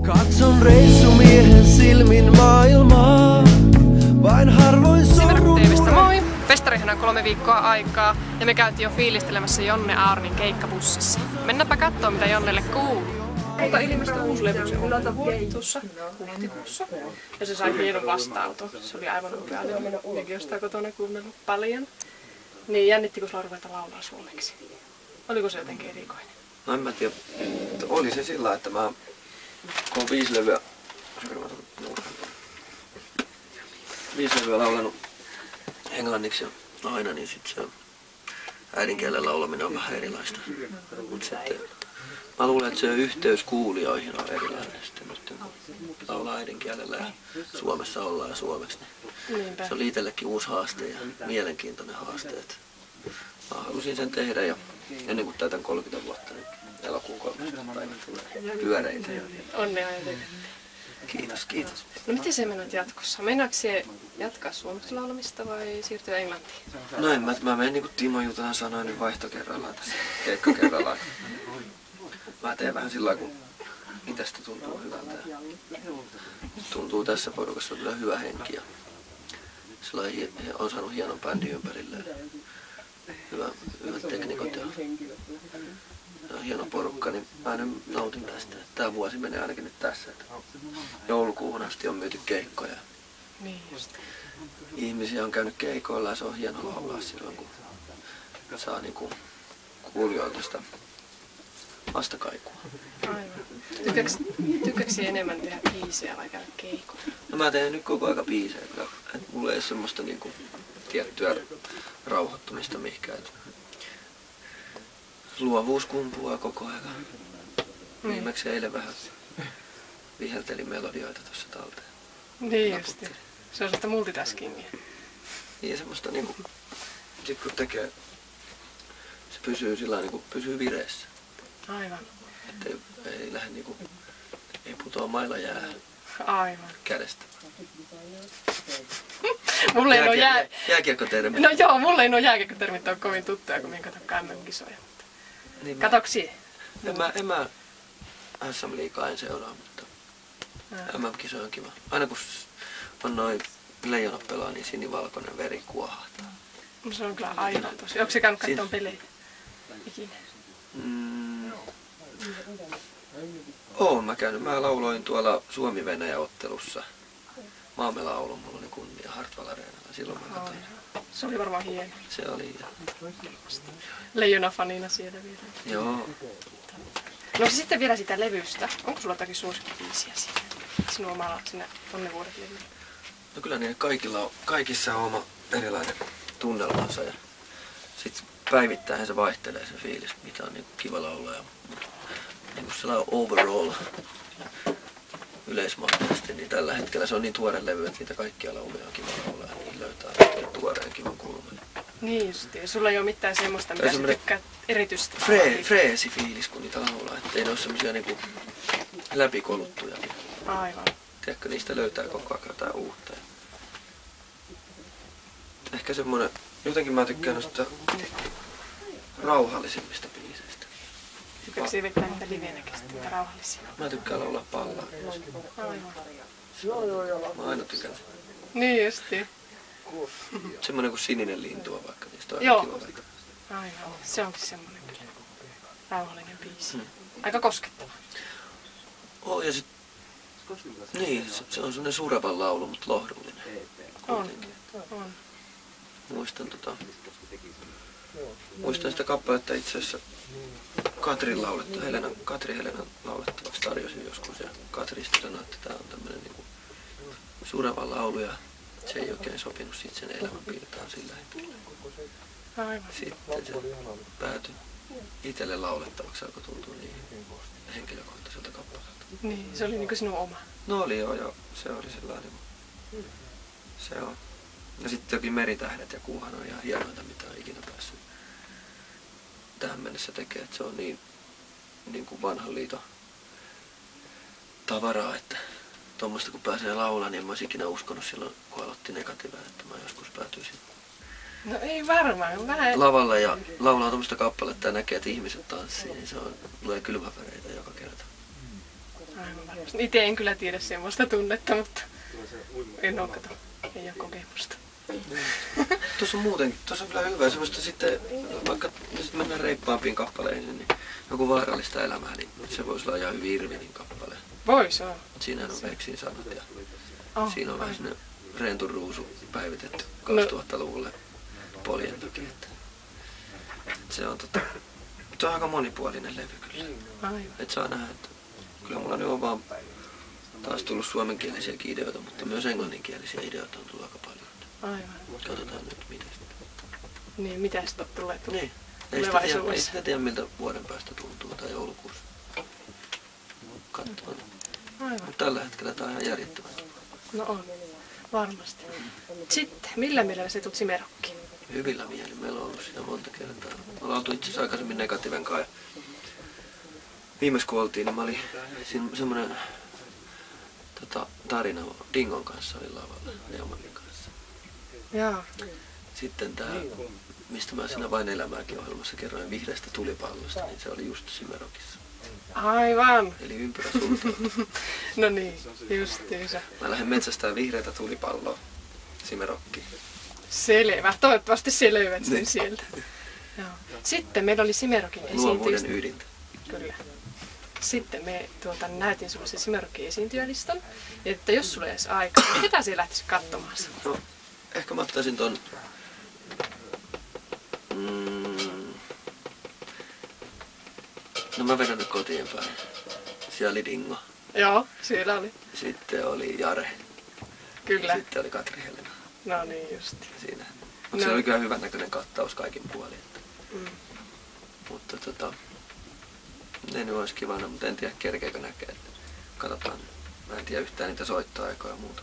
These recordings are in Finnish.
Katson reissumiehen silmin maailmaa, vain harvoin sorrun. Moi! Festarihan on 3 viikkoa aikaa ja me käytiin jo fiilistelemässä Jonne Aarnin keikkabussissa. Mennäänpä kattoo mitä Jonnelle kuuluu. Mutta ilmestyi uusi levy tuossa huhtikuussa ja se sai hienon vastaanoton. Se oli aivan upea levy. Minäkin on sitä kotona kuunnellut paljon. Niin jännitti kun sulla ruveta laulaa suomeksi. Oliko se jotenkin erikoinen? No en mä tiedä. Oli se sillä, että mä oon 5 levyä laulanut englanniksi aina, niin sit se äidinkielen laulaminen on vähän erilaista. Mut sitten mä luulen, että se yhteys kuulijoihin on erilainen sitten nyt kun laulaa äidinkielellä ja Suomessa ollaan ja suomeksi. Niin se oli itsellekin uusi haaste ja mielenkiintoinen haaste. Mä halusin sen tehdä ja ennen kuin täytän 30 vuotta, niin elokuun 30. päivä tulee pyöreitä. Onnea ja teille. Kiitos, kiitos. No miten se menät jatkossa? Meinaatko se jatkaa suomeksi laulamista vai siirtyä englantiin? No en mä menen niin kuin Timo Juutan sanoi, niin vaihtokerrallaan tässä, keikkakerrallaan. Mä teen vähän sillä kun itsestä tuntuu hyvältä. Tuntuu tässä porukassa on kyllä hyvä henki ja on saanut hienon bändin ympärille. Hyvät teknikot ja hieno porukka, niin mä nyt nautin tästä. Tää vuosi menee ainakin nyt tässä. Joulukuuhun asti on myyty keikkoja. Niin just. Ihmisiä on käynyt keikoilla ja se on hieno laulaa silloin, kun saa niinku kuulijoilta sitä vastakaikua. Aivan. Tykkääksä enemmän tehdä biisejä vai käydä keikoilla? No mä teen nyt koko aika biisejä, että mulla ei ole semmoista niinku tiettyä rauhoittumista mihinkään. Luovuus kumpuaa koko ajan. Viimeksi eilen vähän viheltelin melodioita tuossa talteen. Niin just. Se on sellaista multitaskingia. Niin semmoista niinku, sit kun tekee, se pysyy sillä niinku, pysyy vireessä. Aivan. Että ei lähde niinku, ei putoa mailla jäähän. Aivan. Kädestä. Mulle ei ole jääkiekkotermit. No joo, mulle ei ole jääkiekkotermit ole kovin tuttuja, kun minä katson MM-kisoja. Niin Katsoks sie? En mä SM-liigaa en seuraa, mutta MM-kisoja on kiva. Aina kun on noin leijonat pelaa, niin sinivalkoinen veri kuohahtaa. No se on kyllä aivan tosi. Onko se käynyt katsomaan pelejä ikinä? Oon mä käynyt. Mä lauloin tuolla Suomi-Venäjä-ottelussa. Maamme laulu, mulla oli kunnia Hartwall Areenalla. Silloin mä katsoin. Se oli varmaan hieno. Se oli. Leijona-fanina siellä vielä. Joo. No sitten vielä sitä levystä. Onko sulla jotakin suosikkibiisiä siinä? Sinun omalla siinä Onnevuodet levyllä? No kyllä niin kaikissa on oma erilainen tunnelmansa ja sit päivittäin se vaihtelee se fiilis, mitä on niinku kiva laulaa ja niinku sellainen overall yleismaisesti, niin tällä hetkellä se on niin tuore levy, että niitä kaikkia lauluja on kiva laulaa ja niin löytää tuoreen kivan kulman. Niin justiin. Sulla ei ole mitään semmoista, mitä sä tykkäät erityisesti? Freesi fiilis, kun niitä laulaa, ettei ne ole semmosia niinku läpikoluttuja. Aivan. Tiedätkö, niistä löytää koko ajan jotain uutta. Ehkä semmonen, jotenkin mä tykkään noista rauhallisimmista biiseistä. Tykkääkö sä vetää niitä livenäkin sitten, rauhallisia? Mä tykkään laulaa pallaa. Aivan. Mä oon aina tykännyt. Niin justiin. Semmonen kuin Sininen lintu on vaikka, niistä on aina kiva vaikka. Aivan. Se onkin semmonen kyllä rauhallinen biisi. Aika koskettava. Ja sit, niin, se on semmonen surevan laulu, mutta lohdullinen. On. Muistan sitä kappaletta itse asiassa Katrin laulettu, Katri Helenan laulettavaksi tarjosin joskus ja Katri sitten sanoi, että tää on tämmönen niinku sureva laulu ja se ei oikein sopinut sit sen elämänpintaan sillä hetkellä. Aivan. Sitten se päätyi itselle laulettavaksi, alkoi tuntua niin henkilökohtaiselta kappaleelta. Niin, se oli niinku sinun oma. No oli joo, se oli sellainen. Se on. Ja sitten toki Meritähdet ja Kuuhan on ihan hienoita, mitä on ikinä päässyt tähän mennessä tekemään. Se on niin kuin vanhan liiton tavaraa, että tuommoista kun pääsee laulamaan, niin en mä olisi ikinä uskonut silloin, kun aloitti Negatiivää, että mä joskus päätyisin No ei varmaan, lavalle ja laulaa tuommoista kappaletta ja näkee, että ihmiset tanssii, niin se on, tulee kylmäväreitä joka kerta. Aivan varmasti. Itse en kyllä tiedä semmoista tunnetta, mutta en oo kato. Ei oo kokemusta. Tuossa on muutenkin, tuossa on kyllä hyvä semmoista sitten, vaikka nyt mennään reippaampiin kappaleisiin, niin joku vaarallista elämää, niin se voisi olla ihan hyvin Irvinin kappale. Vois olla. Siinähän on Veksin sanat ja siinä on vähän sinne Rentun ruusu päivitetty 2000-luvulle poljen takia. Se on se on aika monipuolinen levy kyllä. Aivan. Et saa nähdä, että kyllä mulla nyt on vaan taas tullut suomenkielisiäkin ideoita, mutta myös englanninkielisiä ideoita on tullut aika paljon. Aivan. Katsotaan nyt miten sitä. Niin, mitä sitä tulee Niin. tulevaisuudessa? Ei sitä tiedä miltä vuoden päästä tuntuu tai joulukuussa. Katsotaan. Aivan. Mutta tällä hetkellä tää on ihan järjettömän. No on. Varmasti. Sitten, millä mielellä se tulet Simerokkiin? Hyvillä mielin. Meillä on ollut siinä monta kertaa. Me ollaan oltu itse asiassa aikaisemmin Negatiiven kanssa. Viimeis kun oltiin, niin mä olin siinä semmonen tarina Dingon kanssa oli lavalla, Neumannin kanssa. Jaa. Sitten tää, mistä mä siinä Vain elämääkin ohjelmassa kerroin vihreästä tulipallosta, niin se oli just Simerokissa. Aivan. Eli ympyrä sulta. No niin, justiinsa. Mä lähden metsästään vihreätä tulipalloa Simerokkiin. Selvä. Toivottavasti se löydät sen Niin. sieltä. Joo. Sitten meillä oli Simerokin Luovuuden esiintyjä. ydintä. Kyllä. Sitten me näytin sulle se Simerokin esiintyjälistan. Ja että jos sulle olisi aikaa, niin ketä siellä lähtisi katsomaan sen? No, ehkä mä ottaisin ton... No mä vedän nyt kotiin päin. Siellä oli Dingo. Joo, siellä oli. Sitten oli Jare. Kyllä. Sitten oli Katri Helena. No niin justi. Siinä. Mutta se oli kyllä hyvän näköinen kattaus kaikin puolin. Mm. Mutta ne nyt olisi kivana, mutta en tiedä kerkeekö näkee. Katsotaan. Mä en tiedä yhtään niitä soittoaikoja ja muuta.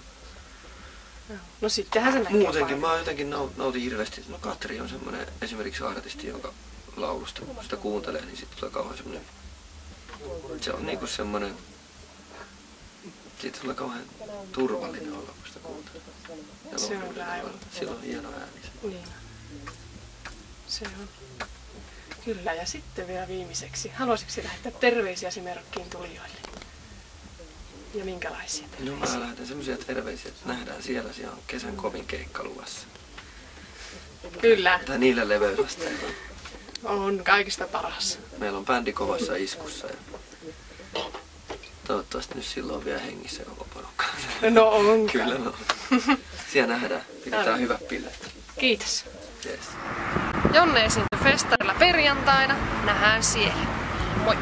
Joo. No sittenhän se näkee Muutenkin paljon. mä jotenkin nautin hirveästi. No Katri on semmonen esimerkiksi artisti, jonka laulusta kun sitä kuuntelee, niin sitten tulee kauhean semmonen... Se on niinku semmonen... Siitä tulee kauhean turvallinen olla, kun sitä kuuntelee. Ja Se on lohdullinen aivan. olla. Sillä on hieno ääni. Niin. Se on. Kyllä, ja sitten vielä viimeiseksi. Haluaisitko lähettää terveisiä Simerokkiin tulijoille? Ja minkälaisia No terveisiä? mä lähetän semmosia terveisiä, että nähdään siellä on kesän kovin keikka luvassa. Kyllä, Tai niillä leveysasteilla. on kaikista paras. Meillä on bändi kovassa iskussa ja toivottavasti nyt silloin on vielä hengissä koko porukka. No on. Kyllä no. Siellä nähdään. Pidetään hyvät bileet. Kiitos. Yes. Jonne esiintyy festarilla perjantaina. Nähdään siellä. Moi!